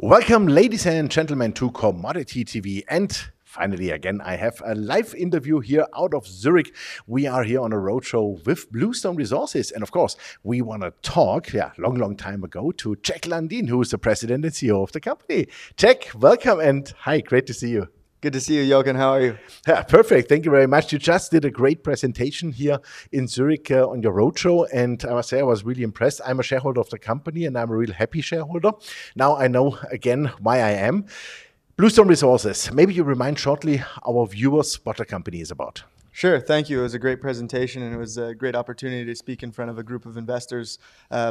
Welcome, ladies and gentlemen, to Commodity TV. And finally, again, I have a live interview here out of Zurich. We are here on a roadshow with Bluestone Resources. And of course, we want to talk, long time ago, to Jack Lundin, who is the president and CEO of the company. Jack, welcome and hi, great to see you. Good to see you, Jochen. How are you? Yeah, perfect. Thank you very much. You just did a great presentation here in Zurich on your roadshow, and I must say I was really impressed. I'm a shareholder of the company, and I'm a real happy shareholder. Now I know again why I am. Bluestone Resources. Maybe you remind shortly our viewers what the company is about. Sure, thank you. It was a great presentation, and it was a great opportunity to speak in front of a group of investors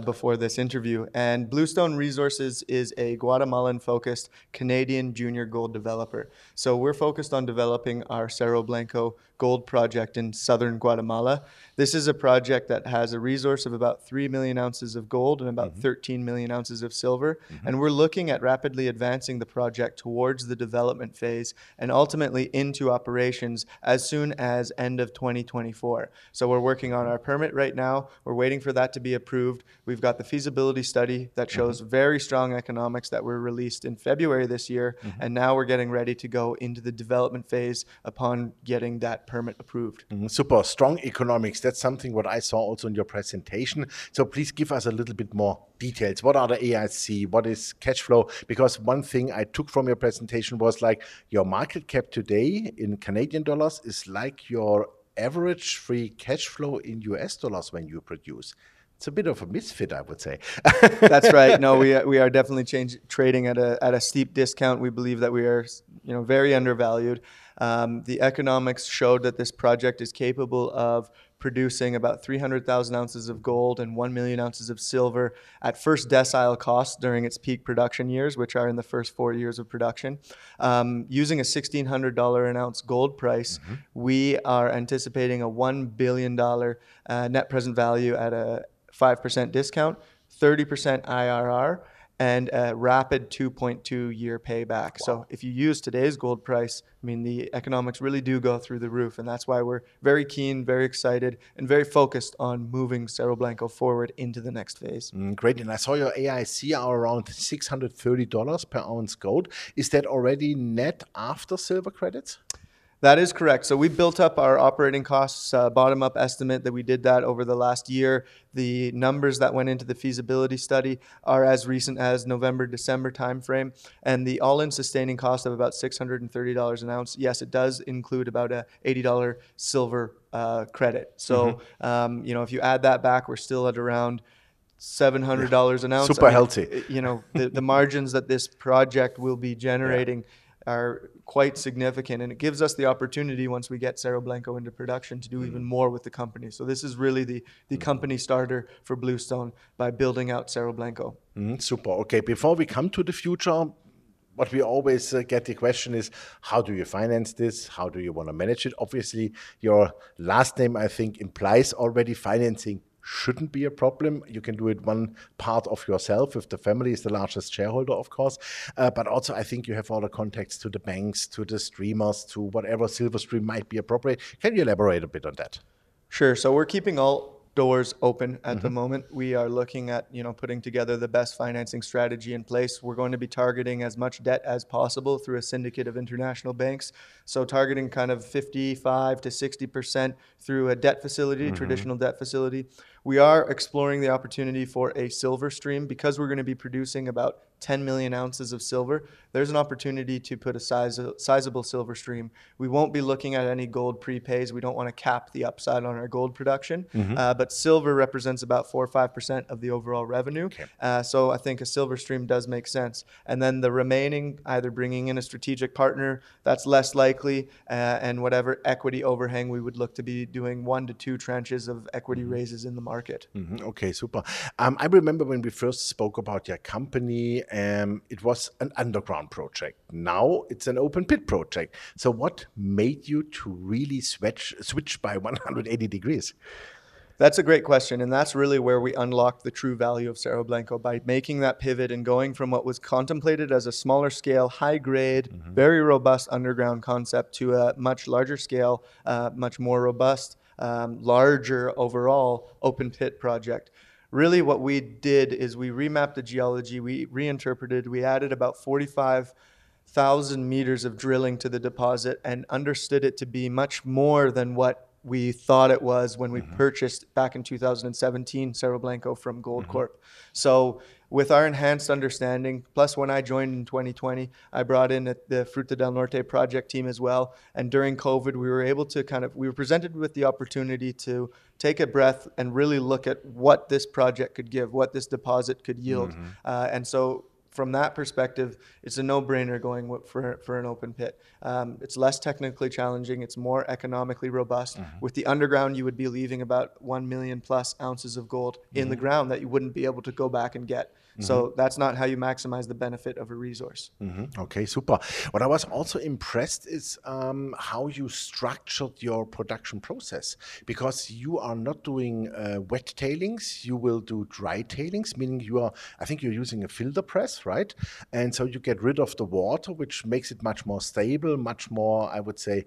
before this interview. And Bluestone Resources is a Guatemalan-focused Canadian junior gold developer. So we're focused on developing our Cerro Blanco Gold Project in southern Guatemala. This is a project that has a resource of about 3 million ounces of gold and about 13 million ounces of silver. And we're looking at rapidly advancing the project towards the development phase and ultimately into operations as soon as end of 2024. So we're working on our permit right now. We're waiting for that to be approved. We've got the feasibility study that shows very strong economics that were released in February this year. And now we're getting ready to go into the development phase upon getting that permit approved. Super. Strong economics. That's something what I saw also in your presentation. So please give us a little bit more details. What are the AISC? What is cash flow? Because one thing I took from your presentation was like your market cap today in Canadian dollars is like your average free cash flow in US dollars when you produce. It's a bit of a misfit, I would say. That's right. No, we are definitely trading at a steep discount. We believe that we are, very undervalued. The economics showed that this project is capable of producing about 300,000 ounces of gold and 1 million ounces of silver at first decile costs during its peak production years, which are in the first 4 years of production. Using a $1,600 an ounce gold price, we are anticipating a $1 billion net present value at a 5% discount, 30% IRR, and a rapid 2.2-year payback. Wow. So if you use today's gold price, the economics really do go through the roof. And that's why we're very keen, very excited, and very focused on moving Cerro Blanco forward into the next phase. Great. And I saw your AISC are around $630 per ounce gold. Is that already net after silver credits? That is correct. So we built up our operating costs, bottom-up estimate that we did that over the last year. The numbers that went into the feasibility study are as recent as November, December timeframe. And the all-in sustaining cost of about $630 an ounce, yes, it does include about a $80 silver credit. So, if you add that back, we're still at around $700 an ounce. Super healthy. The margins that this project will be generating are quite significant, and it gives us the opportunity once we get Cerro Blanco into production to do even more with the company. So this is really the company starter for Bluestone by building out Cerro Blanco. Super. Okay, before we come to the future, what we always get the question is, how do you finance this? How do you want to manage it? Obviously, your last name, I think, implies already financing shouldn't be a problem. You can do it one part of yourself if the family is the largest shareholder, of course. But also, I think you have all the contacts to the banks, to the streamers, to whatever silver stream might be appropriate. Can you elaborate a bit on that? Sure. So we're keeping all doors open at the moment. We are looking at, putting together the best financing strategy in place. We're going to be targeting as much debt as possible through a syndicate of international banks. So targeting kind of 55 to 60% through a debt facility, traditional debt facility. We are exploring the opportunity for a silver stream because we're going to be producing about 10 million ounces of silver. There's an opportunity to put a sizable silver stream. We won't be looking at any gold prepays. We don't want to cap the upside on our gold production, but silver represents about 4 or 5% of the overall revenue. Okay. So I think a silver stream does make sense. And then the remaining, either bringing in a strategic partner, that's less likely, and whatever equity overhang, we would look to be doing 1 to 2 tranches of equity raises in the market. Okay, super. I remember when we first spoke about your company, it was an underground project. Now it's an open pit project. So what made you to really switch by 180 degrees? That's a great question, and that's really where we unlocked the true value of Cerro Blanco by making that pivot and going from what was contemplated as a smaller scale, high grade, very robust underground concept to a much larger scale, much more robust, larger overall open pit project. Really what we did is we remapped the geology, we reinterpreted, we added about 45,000 meters of drilling to the deposit and understood it to be much more than what we thought it was when we purchased back in 2017 Cerro Blanco from Gold Corp. So with our enhanced understanding, plus when I joined in 2020, I brought in the Fruta del Norte project team as well. And during COVID, we were able to we were presented with the opportunity to take a breath and really look at what this project could give, what this deposit could yield. And so from that perspective, it's a no-brainer going for an open pit. It's less technically challenging. It's more economically robust. With the underground, you would be leaving about 1 million plus ounces of gold in the ground that you wouldn't be able to go back and get. So that's not how you maximize the benefit of a resource. Okay, super. What I was also impressed is how you structured your production process, because you are not doing wet tailings, you will do dry tailings, meaning I think you're using a filter press, right? And so you get rid of the water, which makes it much more stable, much more, I would say,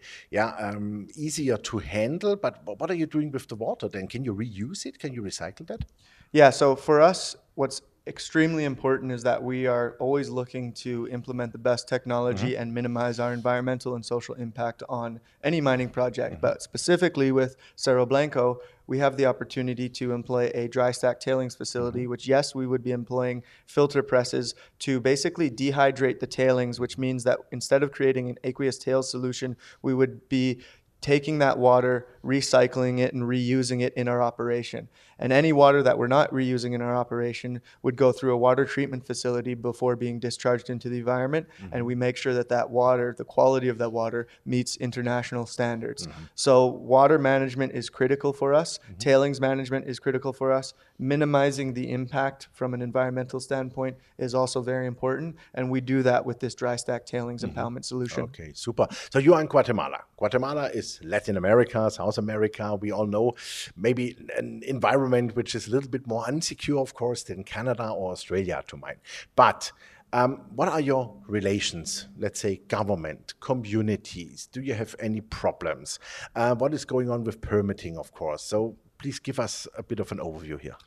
easier to handle. But what are you doing with the water then? Can you reuse it? Can you recycle that? Yeah, so for us, what's extremely important is that we are always looking to implement the best technology and minimize our environmental and social impact on any mining project. But specifically with Cerro Blanco, we have the opportunity to employ a dry stack tailings facility, which, yes, we would be employing filter presses to basically dehydrate the tailings, which means that instead of creating an aqueous tails solution, we would be taking that water, recycling it, and reusing it in our operation. And any water that we're not reusing in our operation would go through a water treatment facility before being discharged into the environment. And we make sure that that water, the quality of that water, meets international standards. So water management is critical for us. Tailings management is critical for us. Minimizing the impact from an environmental standpoint is also very important. And we do that with this dry stack tailings impoundment solution. Okay, super. So you are in Guatemala. Guatemala is Latin America, South America. We all know maybe an environment which is a little bit more unsecure, of course, than Canada or Australia to mine. But what are your relations, let's say government, communities? Do you have any problems? What is going on with permitting, of course? So please give us a bit of an overview here.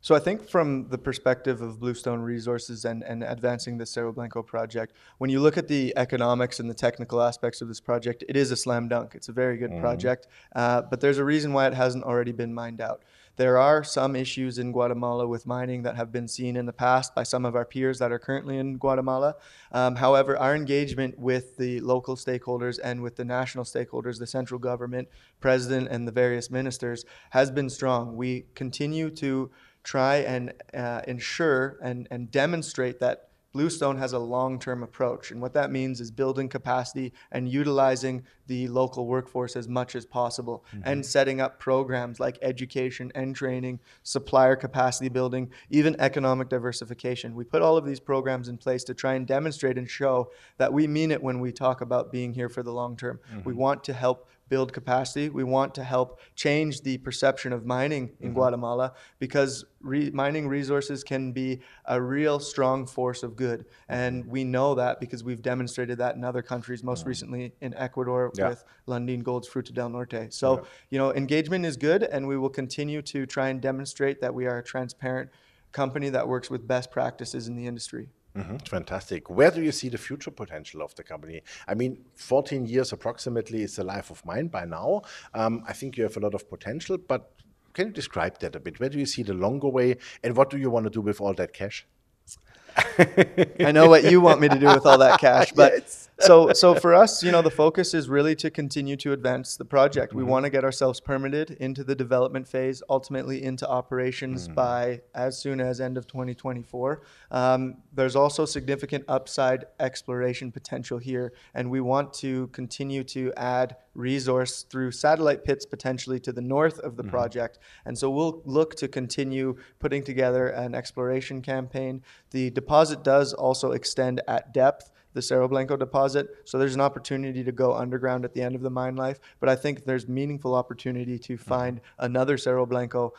So I think from the perspective of Bluestone Resources and advancing the Cerro Blanco project, when you look at the economics and the technical aspects of this project, it is a slam dunk. It's a very good project, but there's a reason why it hasn't already been mined out. There are some issues in Guatemala with mining that have been seen in the past by some of our peers that are currently in Guatemala. However, our engagement with the local stakeholders and with the national stakeholders, the central government, president, and the various ministers, has been strong. We continue to try and ensure and demonstrate that Bluestone has a long-term approach. And what that means is building capacity and utilizing the local workforce as much as possible and setting up programs like education and training, supplier capacity building, even economic diversification. We put all of these programs in place to try and demonstrate and show that we mean it when we talk about being here for the long term. We want to help build capacity. We want to help change the perception of mining in Guatemala, because mining resources can be a real strong force of good. And we know that because we've demonstrated that in other countries, most recently in Ecuador with Lundin Gold's Fruta del Norte. So, engagement is good, and we will continue to try and demonstrate that we are a transparent company that works with best practices in the industry. Fantastic. Where do you see the future potential of the company? I mean, 14 years approximately is the life of mine by now. I think you have a lot of potential, but can you describe that a bit? Where do you see the longer way, and what do you want to do with all that cash? I know what you want me to do with all that cash, but so for us, the focus is really to continue to advance the project. We want to get ourselves permitted into the development phase, ultimately into operations by as soon as end of 2024. There's also significant upside exploration potential here, and we want to continue to add resource through satellite pits potentially to the north of the project. And so we'll look to continue putting together an exploration campaign. The deposit does also extend at depth, the Cerro Blanco deposit, so there's an opportunity to go underground at the end of the mine life, but I think there's meaningful opportunity to find another Cerro Blanco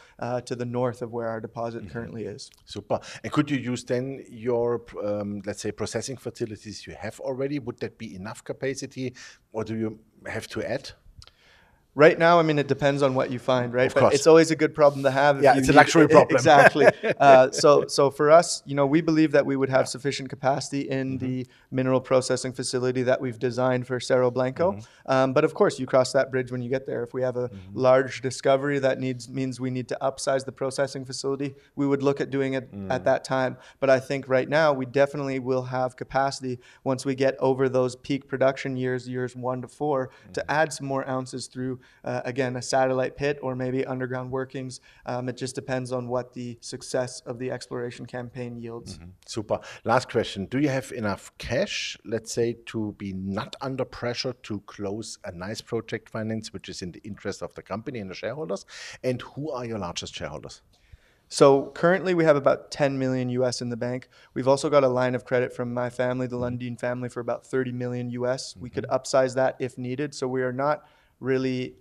to the north of where our deposit currently is. Super. And could you use then your, let's say, processing facilities you have already? Would that be enough capacity, or do you have to add? Right now, I mean, it depends on what you find, right? Of course. But it's always a good problem to have. Yeah, it's a luxury problem. Exactly. So for us, we believe that we would have sufficient capacity in the mineral processing facility that we've designed for Cerro Blanco. But of course, you cross that bridge when you get there. If we have a large discovery that means we need to upsize the processing facility, we would look at doing it at that time. But I think right now, we definitely will have capacity once we get over those peak production years 1 to 4, to add some more ounces through again, a satellite pit or maybe underground workings. It just depends on what the success of the exploration campaign yields. Super. Last question. Do you have enough cash, let's say, to be not under pressure to close a nice project finance, which is in the interest of the company and the shareholders? And who are your largest shareholders? So currently we have about 10 million US in the bank. We've also got a line of credit from my family, the Lundin family, for about 30 million US. We could upsize that if needed. So we are not really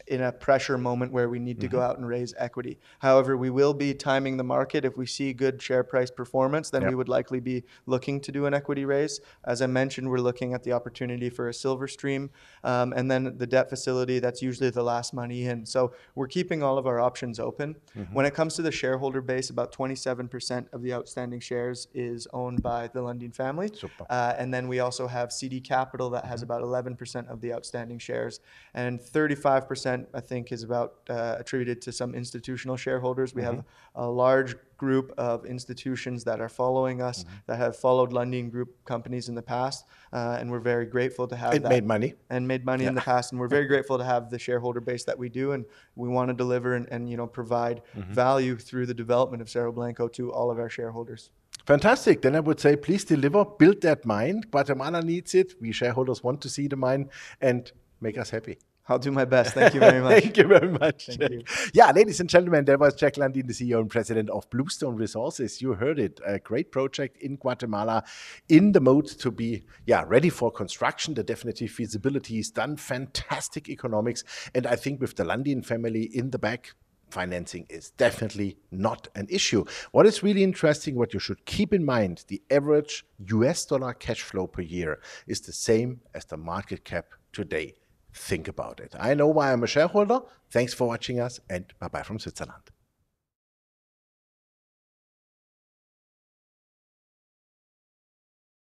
in a pressure moment where we need to go out and raise equity. However, we will be timing the market. If we see good share price performance, then we would likely be looking to do an equity raise. As I mentioned, we're looking at the opportunity for a silver stream, and then the debt facility, that's usually the last money in. So we're keeping all of our options open. When it comes to the shareholder base, about 27% of the outstanding shares is owned by the Lundin family. And then we also have CD Capital that has about 11% of the outstanding shares. And 35%, I think, is about attributed to some institutional shareholders. We have a large group of institutions that are following us, that have followed Lundin Group companies in the past, and we're very grateful to have that. Made money. And made money in the past, and we're very grateful to have the shareholder base that we do, and we want to deliver and provide value through the development of Cerro Blanco to all of our shareholders. Fantastic. Then I would say, please deliver, build that mine. Guatemala needs it. We shareholders want to see the mine, and make us happy. I'll do my best. Thank you very much. Thank you very much. Thank you. Yeah, ladies and gentlemen, that was Jack Lundin, the CEO and president of Bluestone Resources. You heard it, a great project in Guatemala, in the mode to be ready for construction. The definitive feasibility is done, fantastic economics. And I think with the Lundin family in the back, financing is definitely not an issue. What is really interesting, what you should keep in mind, the average US dollar cash flow per year is the same as the market cap today. Think about it. I know why I'm a shareholder. Thanks for watching us, and bye-bye from Switzerland.